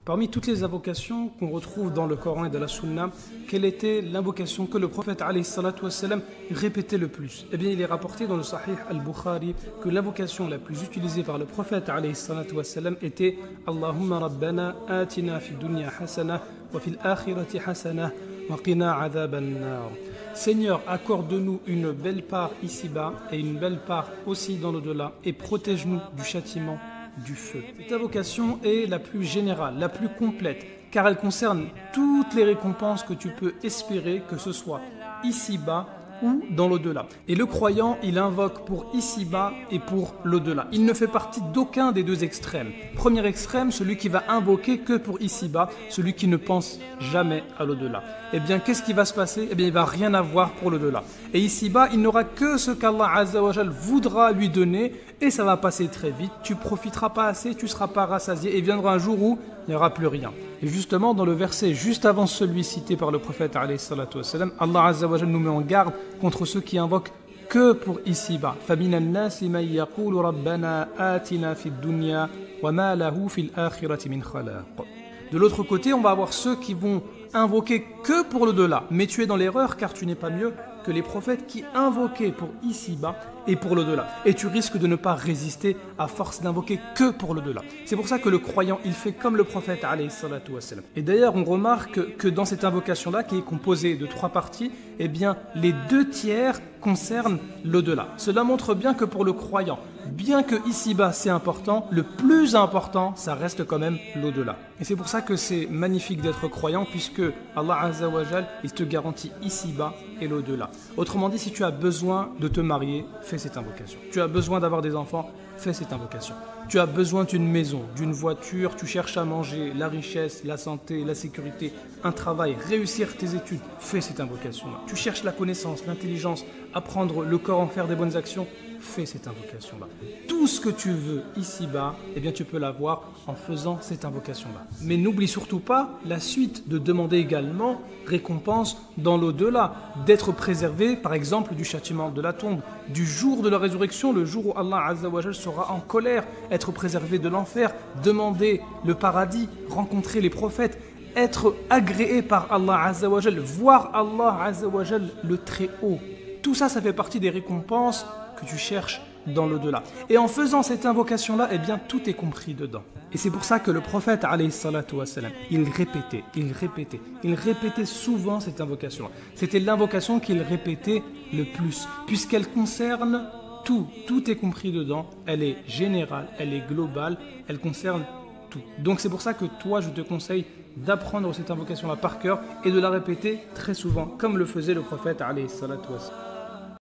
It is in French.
Parmi toutes les invocations qu'on retrouve dans le Coran et dans la Sunna, quelle était l'invocation que le prophète alayhi salatu wassalam répétait le plus? Eh bien, il est rapporté dans le Sahih al-Bukhari que l'invocation la plus utilisée par le prophète alayhi salatu wassalam était Allahumma rabbana atina fi dunya hasana wa fil akhirati hasana wa qina adhaban nar. Seigneur, accorde-nous une belle part ici-bas et une belle part aussi dans l'au-delà et protège-nous du châtiment du feu. Cette invocation est la plus générale, la plus complète, car elle concerne toutes les récompenses que tu peux espérer, que ce soit ici-bas ou dans l'au-delà. Et le croyant, il invoque pour ici-bas et pour l'au-delà. Il ne fait partie d'aucun des deux extrêmes. Premier extrême, celui qui va invoquer que pour ici-bas, celui qui ne pense jamais à l'au-delà. Eh bien, qu'est-ce qui va se passer? Eh bien, il ne va rien avoir pour l'au-delà. Et ici-bas, il n'aura que ce qu'Allah Azza wa Jal voudra lui donner et ça va passer très vite. Tu ne profiteras pas assez, tu ne seras pas rassasié et viendra un jour où il n'y aura plus rien. Et justement, dans le verset juste avant celui cité par le prophète alayhi salatu wassalam, Allah Azza wa Jal nous met en garde contre ceux qui invoquent que pour ici-bas. فَمِنَ النَّاسِ مَن يَقُولُ رَبَّنَا آتِنَا فِي الدُّنْيَا وَمَا لَهُ فِي الْآخِرَةِ مِنْ خَلَاقٍ. De l'autre côté, on va avoir ceux qui vont invoquer que pour l'au-delà. Mais tu es dans l'erreur car tu n'es pas mieux que les prophètes qui invoquaient pour ici-bas et pour l'au-delà. Et tu risques de ne pas résister à force d'invoquer que pour l'au-delà. C'est pour ça que le croyant, il fait comme le prophète alayhi salatu wassalam. Et d'ailleurs, on remarque que dans cette invocation-là, qui est composée de 3 parties, eh bien, les 2 tiers concernent l'au-delà. Cela montre bien que pour le croyant, bien que ici-bas c'est important, le plus important, ça reste quand même l'au-delà. Et c'est pour ça que c'est magnifique d'être croyant, puisque Allah Azza wa Jal, il te garantit ici-bas et l'au-delà. Autrement dit, si tu as besoin de te marier, fais cette invocation. Tu as besoin d'avoir des enfants, fais cette invocation. Tu as besoin d'une maison, d'une voiture, tu cherches à manger, la richesse, la santé, la sécurité, un travail, réussir tes études, fais cette invocation-là. Tu cherches la connaissance, l'intelligence, apprendre le Coran, faire des bonnes actions, fais cette invocation-là. Tout ce que tu veux ici-bas, eh bien tu peux l'avoir en faisant cette invocation-là. Mais n'oublie surtout pas la suite de demander également récompense dans l'au-delà, d'être préservé par exemple du châtiment de la tombe, du jour de la résurrection, le jour où Allah Azza wa Jal sera en colère, être préservé de l'enfer, demander le paradis, rencontrer les prophètes, être agréé par Allah Azza wa Jal, voir Allah Azza wa Jal le très haut. Tout ça, ça fait partie des récompenses que tu cherches dans l'au-delà. Et en faisant cette invocation-là, eh bien, tout est compris dedans. Et c'est pour ça que le prophète, alayhi salatu wassalam, il répétait souvent cette invocation-là. C'était l'invocation qu'il répétait le plus, puisqu'elle concerne tout. Tout est compris dedans. Elle est générale, elle est globale, elle concerne tout. Donc c'est pour ça que toi, je te conseille d'apprendre cette invocation-là par cœur et de la répéter très souvent, comme le faisait le prophète, alayhi salatu wassalam.